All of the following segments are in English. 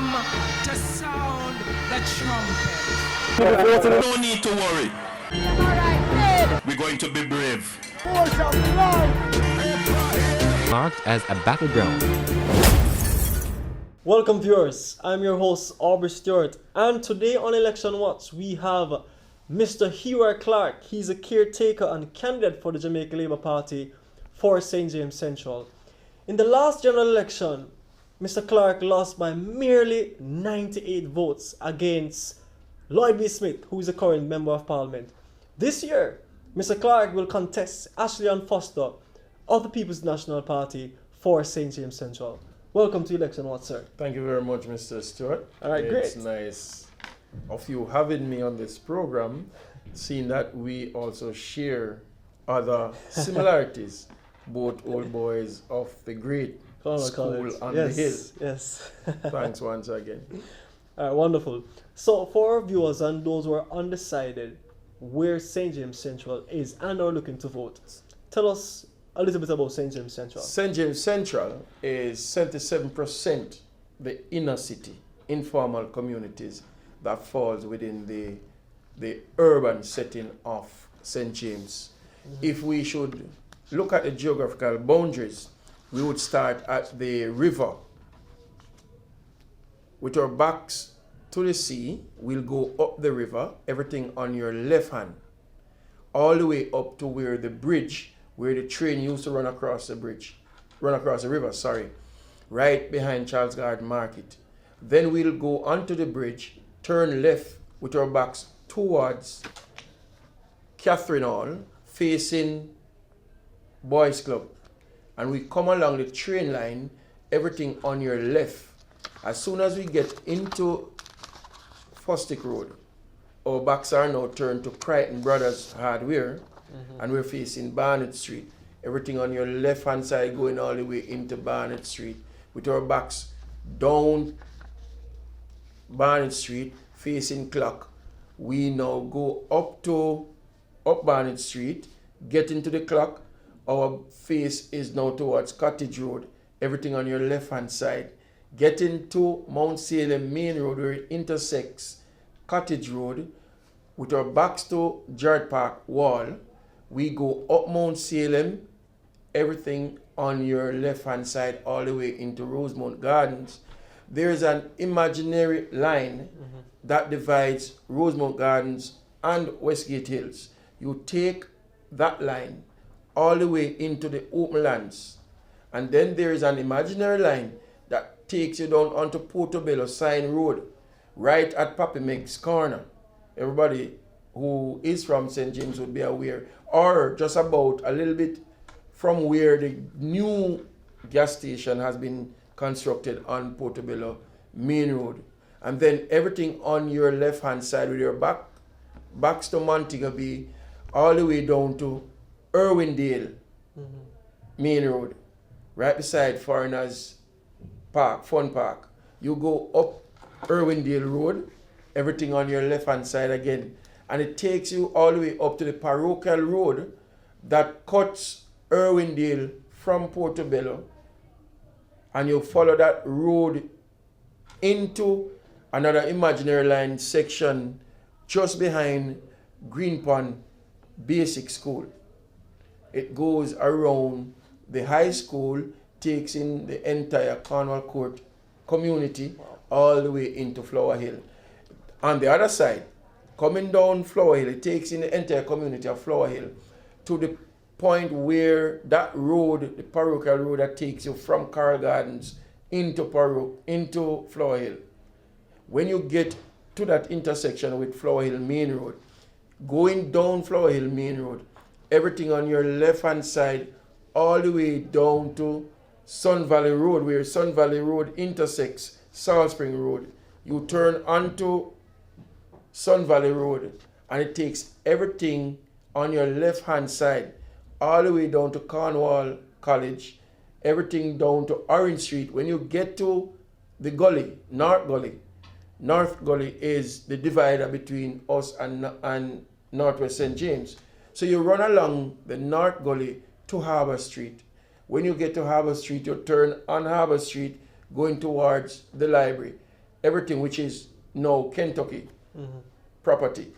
come to sound the trumpet. No need to worry. We're going to be brave. Marked as a battleground. Welcome viewers, I'm your host Aubrey Stewart, and today on Election Watch we have Mr. Heroy Clarke. He's a caretaker and candidate for the Jamaica Labour Party for St. James Central. In the last general election, Mr. Clarke lost by merely 98 votes against Lloyd B. Smith, who is the current Member of Parliament. This year, Mr. Clarke will contest Ashley Ann Foster of the People's National Party for St. James Central. Welcome to Election Watch, sir. Thank you very much, Mr. Stewart. All right, It's great. nice of you having me on this program, seeing that we also share other similarities, both old boys of the great school on the hill. Yes. Thanks once again. All right, wonderful. So for our viewers and those who are undecided where St. James Central is and are looking to vote, tell us a little bit about St. James Central. St. James Central is 77% the inner city, informal communities that falls within the urban setting of St. James. If we should look at the geographical boundaries, we would start at the river. With our backs to the sea, we'll go up the river, everything on your left hand, all the way up to where the bridge, where the train used to run across the river, right behind Charles Garden Market. Then we'll go onto the bridge, turn left with our backs towards Catherine Hall, facing Boys Club. And we come along the train line, everything on your left. As soon as we get into Fosdick Road, our backs are now turned to Crichton Brothers Hardware, and we're facing Barnett Street. Everything on your left hand side going all the way into Barnett Street, with our backs down Barnett Street, facing Clarke. We now go up Barnett Street, get into the Clarke. Our face is now towards Cottage Road, everything on your left hand side. Get into Mount Salem Main Road where it intersects Cottage Road, with our backs to Jared Park Wall. We go up Mount Salem, everything on your left hand side, all the way into Rosemount Gardens. There's an imaginary line that divides Rosemount Gardens and Westgate Hills. You take that line all the way into the open lands, and then there is an imaginary line that takes you down onto Portobello Sign Road, right at Pappy Meg's corner. Everybody who is from St. James would be aware, or just about a little bit from where the new gas station has been constructed on Portobello Main Road. And then everything on your left hand side with your backs to Montego Bay, all the way down to Irwindale Main Road, right beside Foreigners Park, Fun Park. You go up Irwindale Road, everything on your left hand side again, and it takes you all the way up to the parochial road that cuts Irwindale from Portobello, and you follow that road into another imaginary line section just behind Green Pond Basic School. It goes around the high school, takes in the entire Cornwall Court community, all the way into Flower Hill. On the other side, coming down Flower Hill, it takes in the entire community of Flower Hill to the point where that road, the parochial road that takes you from Carl Gardens into Flower Hill. When you get to that intersection with Flower Hill Main Road, going down Flower Hill Main Road, everything on your left hand side, all the way down to Sun Valley Road, where Sun Valley Road intersects Salt Spring Road. You turn onto Sun Valley Road, and it takes everything on your left hand side all the way down to Cornwall College, everything down to Orange Street. When you get to the gully, North Gully is the divider between us and Northwest St. James. So you run along the North Gully to Harbour Street. When you get to Harbour Street, you turn on Harbour Street going towards the library. everything which is now Kentucky property.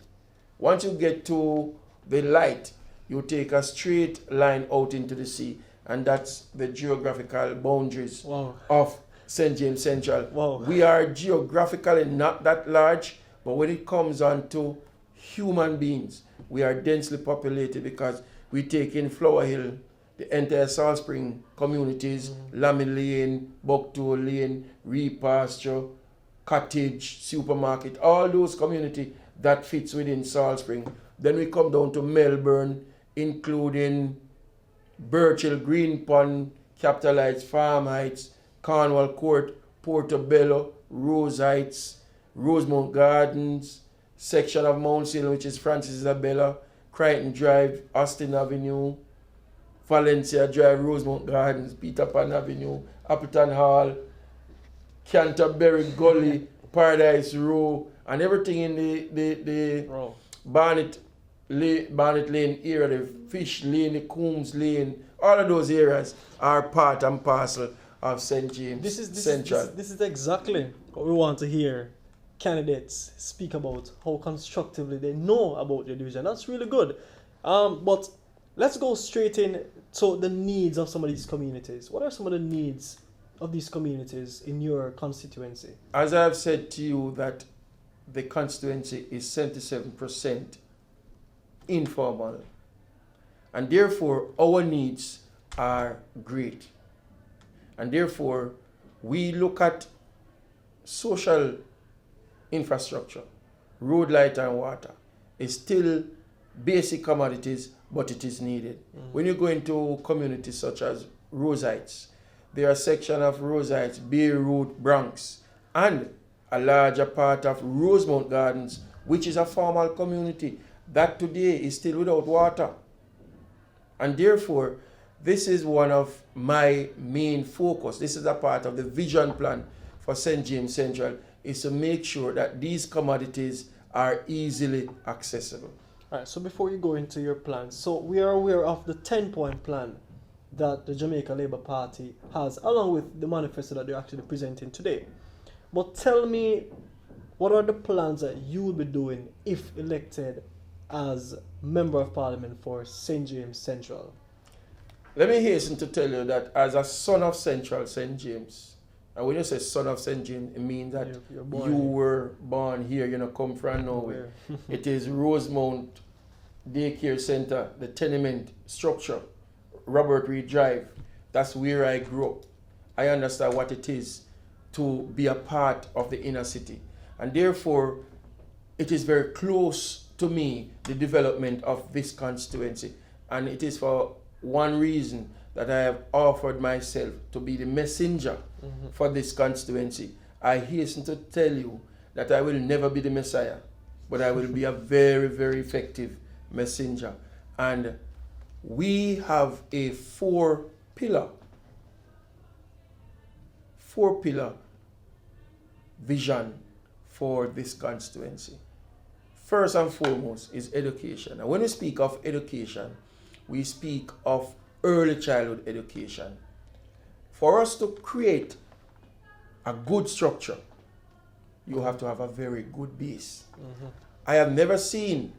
Once you get to the light, you take a straight line out into the sea, and that's the geographical boundaries of St. James Central. Wow. We are geographically not that large, but when it comes on to human beings, we are densely populated because we take in Flower Hill, the entire Salt Spring communities, Lammy Lane, Bucktoe Lane, Repasture, Cottage, Supermarket, all those community that fits within Salt Spring. Then we come down to Melbourne, including Birchill, Green Pond, Capital Heights, Farm Heights, Cornwall Court, Portobello, Rose Heights, Rosemount Gardens, section of Mount St. which is Francis Isabella, Crichton Drive, Austin Avenue, Valencia Drive, Rosemount Gardens, Peter Pan Avenue, Appleton Hall, Canterbury Gully, Paradise Row, and everything in the Barnet Lane area, the Fish Lane, the Coombs Lane, all of those areas are part and parcel of St. James Central. This is exactly what we want to hear candidates speak about, how constructively they know about the division. That's really good. But let's go straight in to the needs of some of these communities. What are some of the needs of these communities in your constituency? As I've said to you, that the constituency is 77% informal, and therefore our needs are great, and therefore we look at social infrastructure, road, light and water is still basic commodities, but it is needed. When you go into communities such as Rose Heights, there are sections of Rose Heights, Beirut, Bronx, and a larger part of Rosemount Gardens, which is a formal community that today is still without water. And therefore, this is one of my main focus. This is a part of the vision plan for St. James Central, is to make sure that these commodities are easily accessible. All right, so before you go into your plans, so we are aware of the 10-point plan that the Jamaica Labour Party has, along with the manifesto that they're actually presenting today. But tell me, what are the plans that you will be doing if elected as Member of Parliament for St. James Central? Let me hasten to tell you that as a son of Central St. James, and when you say son of St. James, it means that you were born here, you know, come from nowhere. It is Rosemount Daycare Center, the tenement structure, Robert Reed Drive. That's where I grew up. I understand what it is to be a part of the inner city. And therefore, it is very close to me, the development of this constituency. And it is for one reason that I have offered myself to be the messenger for this constituency. I hasten to tell you that I will never be the Messiah, but I will be a very, very effective messenger. And we have a four-pillar vision for this constituency. First and foremost is education. And when we speak of education, we speak of early childhood education. For us to create a good structure, you have to have a very good base. I have never seen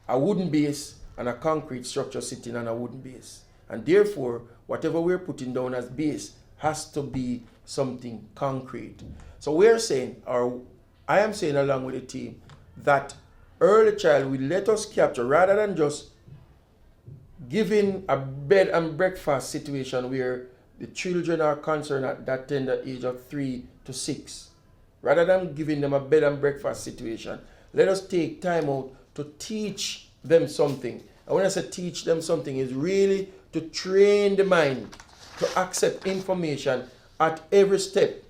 a wooden base and a concrete structure sitting on a wooden base. And therefore, whatever we're putting down as base has to be something concrete. So we're saying, or I am saying along with the team, that early child will let us capture, rather than just giving a bed and breakfast situation where the children are concerned at that tender age of 3 to 6. Rather than giving them a bed and breakfast situation, let us take time out to teach them something. And when I say teach them something, is really to train the mind to accept information at every step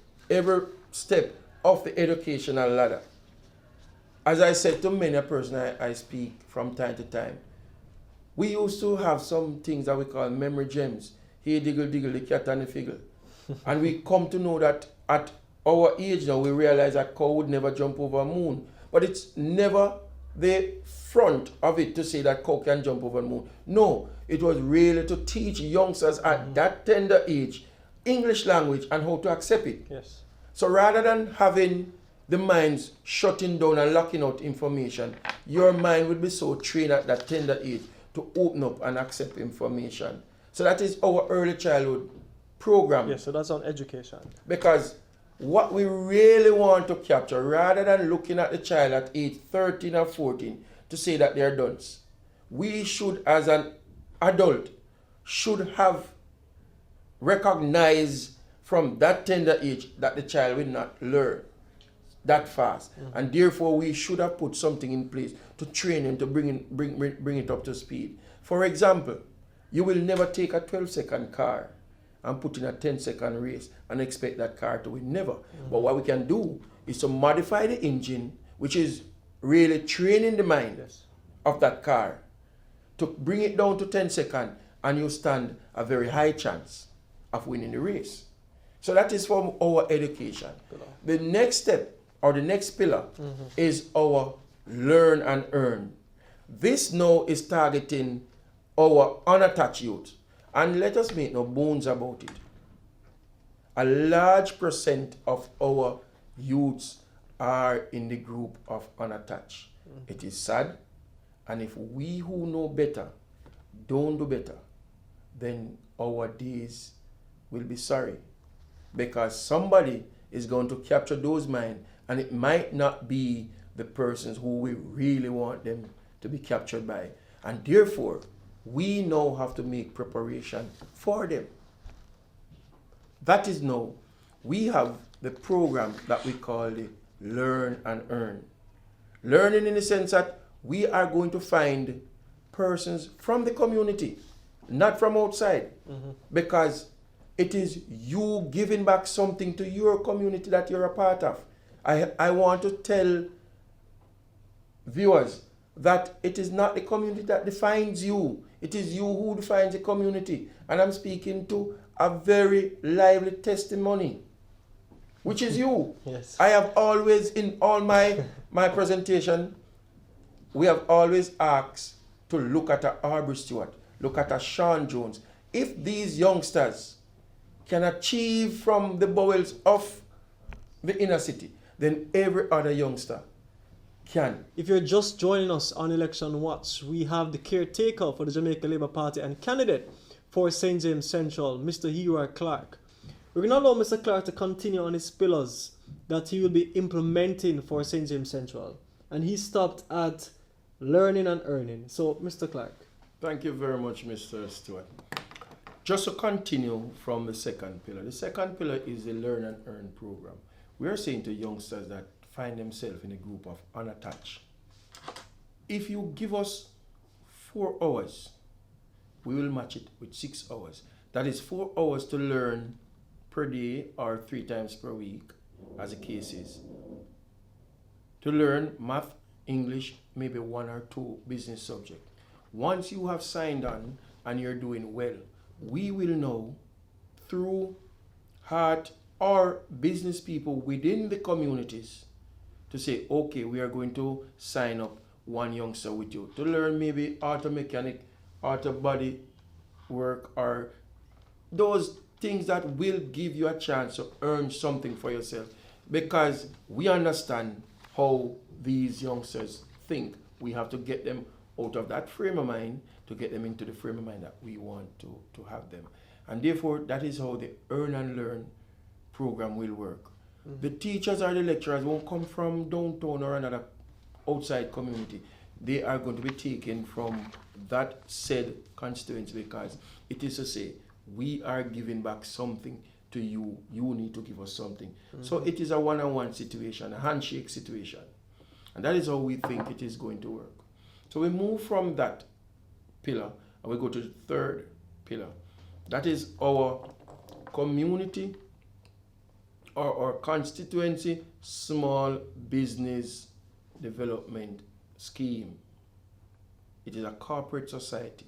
of the educational ladder. As I said to many a person I speak from time to time, we used to have some things that we call memory gems. Hey, diggle, diggle, the cat and the figgle. And we come to know that at our age now, we realize that cow would never jump over a moon. But it's never the front of it to say that cow can jump over a moon. No, it was really to teach youngsters at that tender age English language and how to accept it. Yes. So rather than having the mind's shutting down and locking out information, your mind will be so trained at that tender age to open up and accept information. So that is our early childhood program. Yes, so that's on education. Because what we really want to capture, rather than looking at the child at age 13 or 14 to say that they're dunce, we should, as an adult, should have recognized from that tender age that the child will not learn that fast. And therefore, we should have put something in place to train him to bring it up to speed. For example, you will never take a 12-second car and put in a 10-second race and expect that car to win. Never. But what we can do is to modify the engine, which is really training the mind of that car, to bring it down to 10 seconds, and you stand a very high chance of winning the race. So that is from our education. The next step, or the next pillar, is our learn and earn. This now is targeting our unattached youth. And let us make no bones about it. A large percent of our youths are in the group of unattached. It is sad, and if we who know better don't do better, then our days will be sorry. Because somebody is going to capture those minds, and it might not be the persons who we really want them to be captured by. And therefore, we now have to make preparation for them. That is now, we have the program that we call the Learn and Earn. Learning in the sense that we are going to find persons from the community, not from outside, because it is you giving back something to your community that you're a part of. I want to tell viewers that it is not the community that defines you. It is you who defines the community. And I'm speaking to a very lively testimony, which is you. Yes. I have always, in all my presentation, we have always asked to look at a Aubrey Stewart, look at a Sean Jones. If these youngsters can achieve from the bowels of the inner city, then every other youngster can. If you're just joining us on Election Watch, we have the caretaker for the Jamaica Labour Party and candidate for St. James Central, Mr. Heroy Clarke. We're going to allow Mr. Clarke to continue on his pillars that he will be implementing for St. James Central. And he stopped at learning and earning. So, Mr. Clarke. Thank you very much, Mr. Stewart. Just to continue from the second pillar. The second pillar is the Learn and Earn program. We are saying to youngsters that find themselves in a group of unattached, if you give us 4 hours, we will match it with 6 hours. That is 4 hours to learn per day or 3 times per week, as the case is. To learn math, English, maybe 1 or 2 business subjects. Once you have signed on and you're doing well, we will know through heart or business people within the communities to say, okay, we are going to sign up one youngster with you to learn maybe auto mechanic, auto body work, or those things that will give you a chance to earn something for yourself, because we understand how these youngsters think. We have to get them out of that frame of mind to get them into the frame of mind that we want to have them. And therefore, that is how the Earn and Learn program will work. The teachers or the lecturers won't come from downtown or another outside community. They are going to be taken from that said constituency, because it is to say, we are giving back something to you. You need to give us something. So it is a one-on-one situation, a handshake situation. And that is how we think it is going to work. So we move from that pillar and we go to the third pillar. That is our community or our constituency small business development scheme. It is a corporate society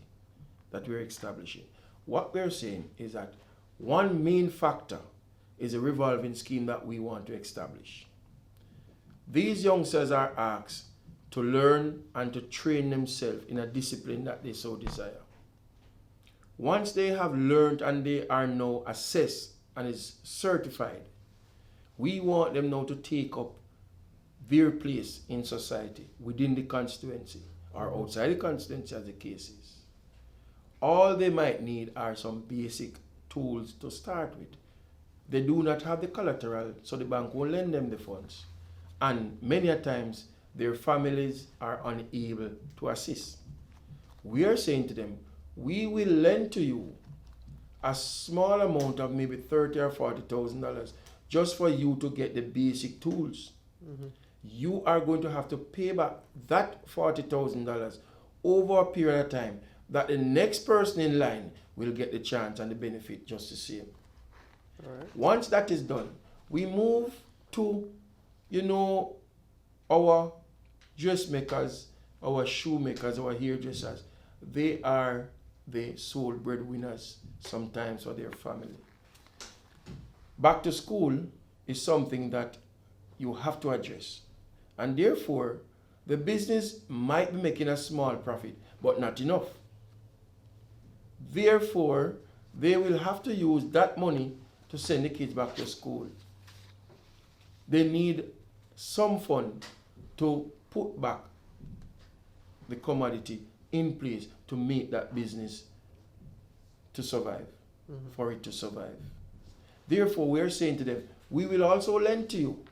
that we're establishing. What we're saying is that one main factor is a revolving scheme that we want to establish. These youngsters are asked to learn and to train themselves in a discipline that they so desire. Once they have learned and they are now assessed and is certified, we want them now to take up their place in society within the constituency or outside the constituency as the case is. All they might need are some basic tools to start with. They do not have the collateral, so the bank won't lend them the funds. And many a times, their families are unable to assist. We are saying to them, we will lend to you a small amount of maybe $30,000 or $40,000 just for you to get the basic tools. You are going to have to pay back that $40,000 over a period of time that the next person in line will get the chance and the benefit just the same. All right. Once that is done, we move to, our dressmakers, our shoemakers, our hairdressers. They are the sole breadwinners sometimes for their family. Back to school is something that you have to address. And therefore, the business might be making a small profit, but not enough. Therefore, they will have to use that money to send the kids back to school. They need some fund to put back the commodity in place to make that business to survive, for it to survive. Therefore, we are saying to them, we will also lend to you,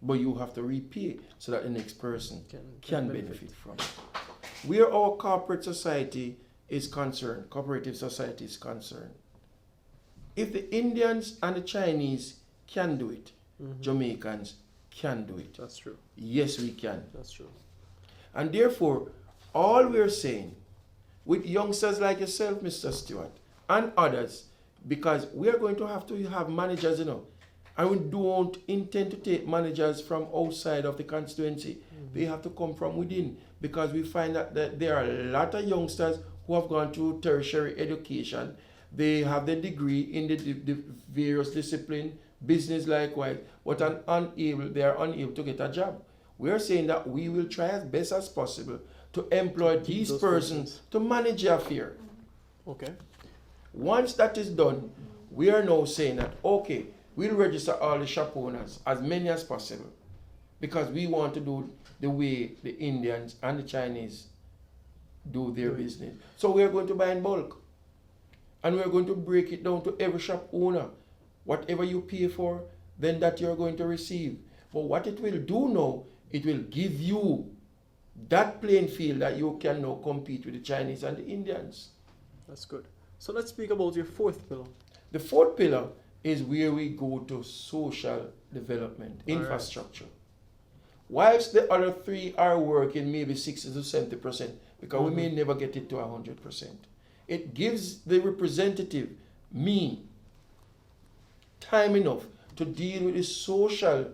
but you have to repay so that the next person can benefit from it. Where our corporate society is concerned, cooperative society is concerned, if the Indians and the Chinese can do it, Jamaicans can do it. That's true. Yes, we can. That's true. And therefore, all we're saying with youngsters like yourself, Mr. Stewart, and others, because we are going to have managers, and we don't intend to take managers from outside of the constituency. They have to come from within, because we find that there are a lot of youngsters who have gone through tertiary education. They have the degree in the various disciplines, business likewise, but they are unable to get a job. We are saying that we will try as best as possible to employ these persons to manage the affair. Okay. Once that is done, we are now saying that, okay, we'll register all the shop owners, as many as possible, because we want to do the way the Indians and the Chinese do their business. So we are going to buy in bulk, and we are going to break it down to every shop owner. Whatever you pay for, then that you're going to receive. But what it will do now, it will give you that playing field that you can now compete with the Chinese and the Indians. That's good. So let's speak about your fourth pillar. The fourth pillar is where we go to social development, infrastructure. Whilst the other three are working maybe 60 to 70%, because we may never get it to 100%. It gives the representative, me, time enough to deal with the social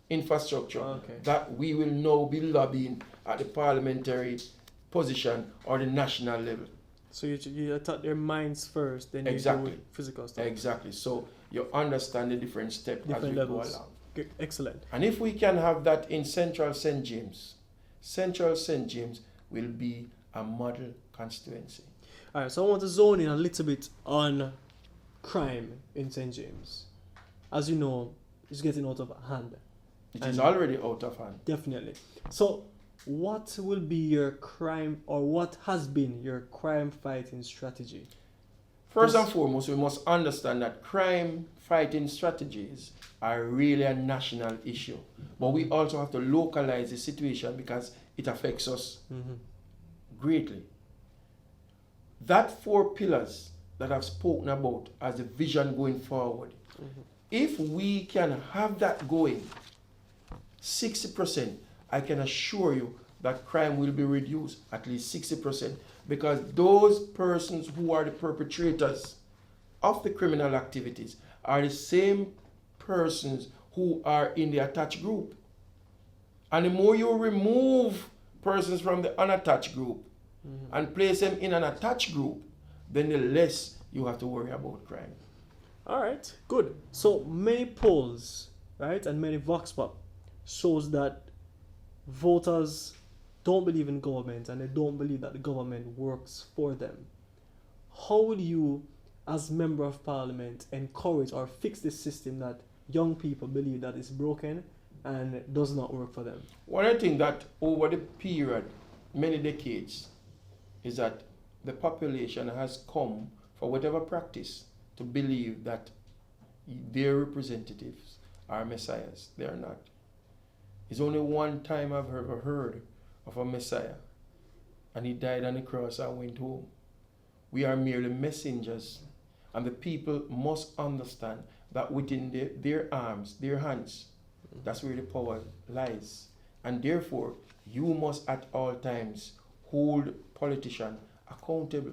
infrastructure that we will now be lobbying at the parliamentary position or the national level. So you attack their minds first, then you do physical stuff. Exactly. So you understand the different steps as we levels. go along. Okay. Excellent. And if we can have that in Central St. James will be a model constituency. All right, so I want to zone in a little bit on crime in St. James. As you know, it's getting out of hand. It is already out of hand. Definitely. So what will be your crime, or what has been your crime fighting strategy? First and foremost, we must understand that crime fighting strategies are really a national issue. But we also have to localize the situation because it affects us greatly. That 4 pillars that I've spoken about as a vision going forward, if we can have that going, 60%, I can assure you that crime will be reduced at least 60%, because those persons who are the perpetrators of the criminal activities are the same persons who are in the attached group. And the more you remove persons from the unattached group and place them in an attached group, then the less you have to worry about crime. All right, good. So many polls, right, and many vox pop shows that voters don't believe in government and they don't believe that the government works for them. How will you, as member of parliament, encourage or fix this system that young people believe that is broken and it does not work for them? One of the things that over the period, many decades, is that the population has come for whatever practice to believe that their representatives are messiahs. They are not. It's only one time I've ever heard of a messiah, and he died on the cross and went home. We are merely messengers, and the people must understand that within their arms, their hands, that's where the power lies. And therefore, you must at all times hold politicians accountable.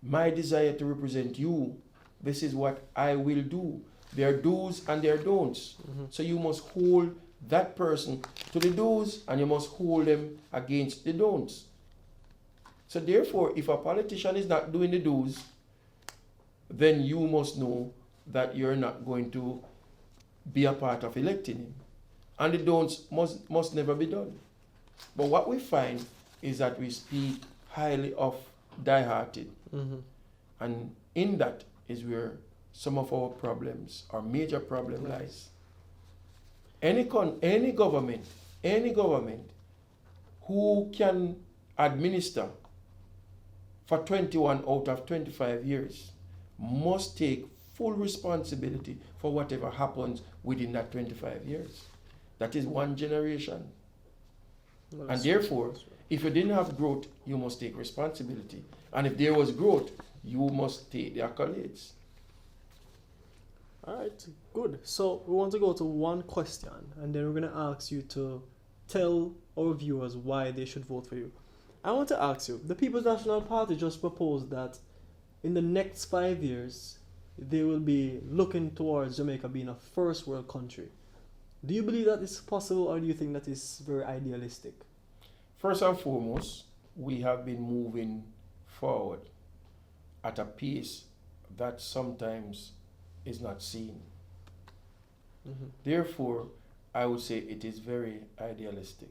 My desire to represent you, this is what I will do. There are do's and there are don'ts. So you must hold that person to the do's and you must hold them against the don'ts. So therefore, if a politician is not doing the do's, then you must know that you're not going to be a part of electing him. And the don'ts must never be done. But what we find is that we speak highly of die-hearted. And in that is where some of our problems, our major problem lies. Any government who can administer for 21 out of 25 years must take full responsibility for whatever happens within that 25 years. That is one generation. And therefore, if you didn't have growth, you must take responsibility. And if there was growth, you must take the accolades. All right, good. So we want to go to one question, and then we're going to ask you to tell our viewers why they should vote for you. I want to ask you, the People's National Party just proposed that in the next 5 years, they will be looking towards Jamaica being a first world country. Do you believe that is possible, or do you think that is very idealistic? First and foremost, we have been moving forward at a pace that sometimes is not seen. Therefore, I would say it is very idealistic.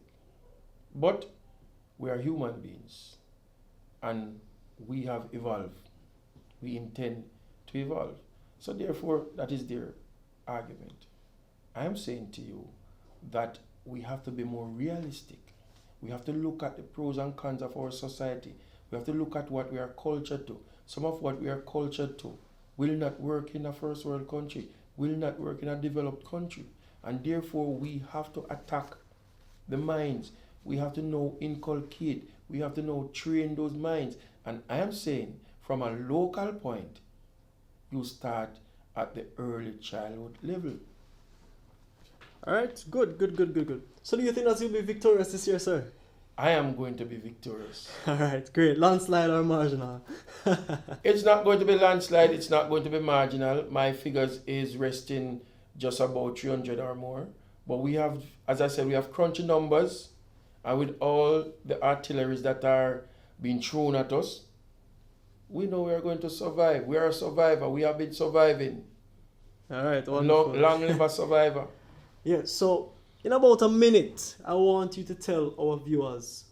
But we are human beings, and we have evolved. We intend to evolve. So therefore, that is their argument. I am saying to you that we have to be more realistic. We have to look at the pros and cons of our society. We have to look at what we are cultured to. Some of what we are cultured to will not work in a first world country, will not work in a developed country. And therefore, we have to attack the minds. We have to know inculcate. We have to know train those minds. And I am saying, from a local point, you start at the early childhood level. All right, good. So do you think that you'll be victorious this year, sir? I am going to be victorious. All right, great. Landslide or marginal? It's not going to be landslide. It's not going to be marginal. My figures is resting just about 300 or more. But we have, as I said, we have crunchy numbers. And with all the artilleries that are being thrown at us, we know we are going to survive. We are a survivor. We have been surviving. All right, wonderful. Long live a survivor. Yeah, so in about a minute, I want you to tell our viewers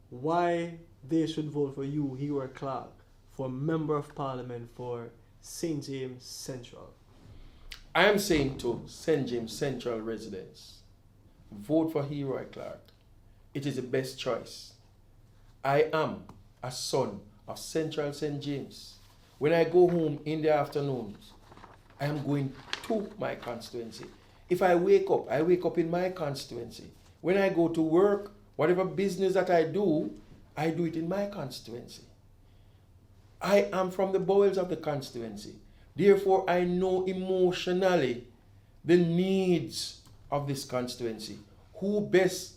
why they should vote for you, Heroy Clarke, for Member of Parliament for St. James Central. I am saying to St. James Central residents, vote for Heroy Clarke. It is the best choice. I am a son of Central St. James. When I go home in the afternoons, I am going to my constituency. If I wake up in my constituency. When I go to work, whatever business that I do it in my constituency. I am from the bowels of the constituency. Therefore, I know emotionally the needs of this constituency. Who best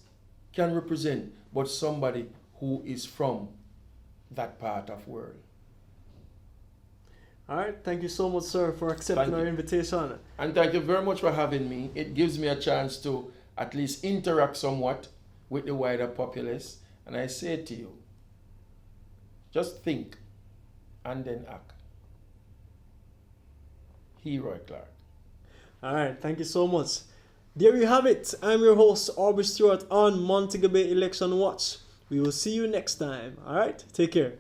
can represent but somebody who is from that part of the world. All right, thank you so much, sir, for accepting our invitation. And thank you very much for having me. It gives me a chance to at least interact somewhat with the wider populace. And I say to you, just think and then act. Heroy Clarke. All right, thank you so much. There you have it. I'm your host, Aubrey Stewart, on Montego Bay Election Watch. We will see you next time. All right, take care.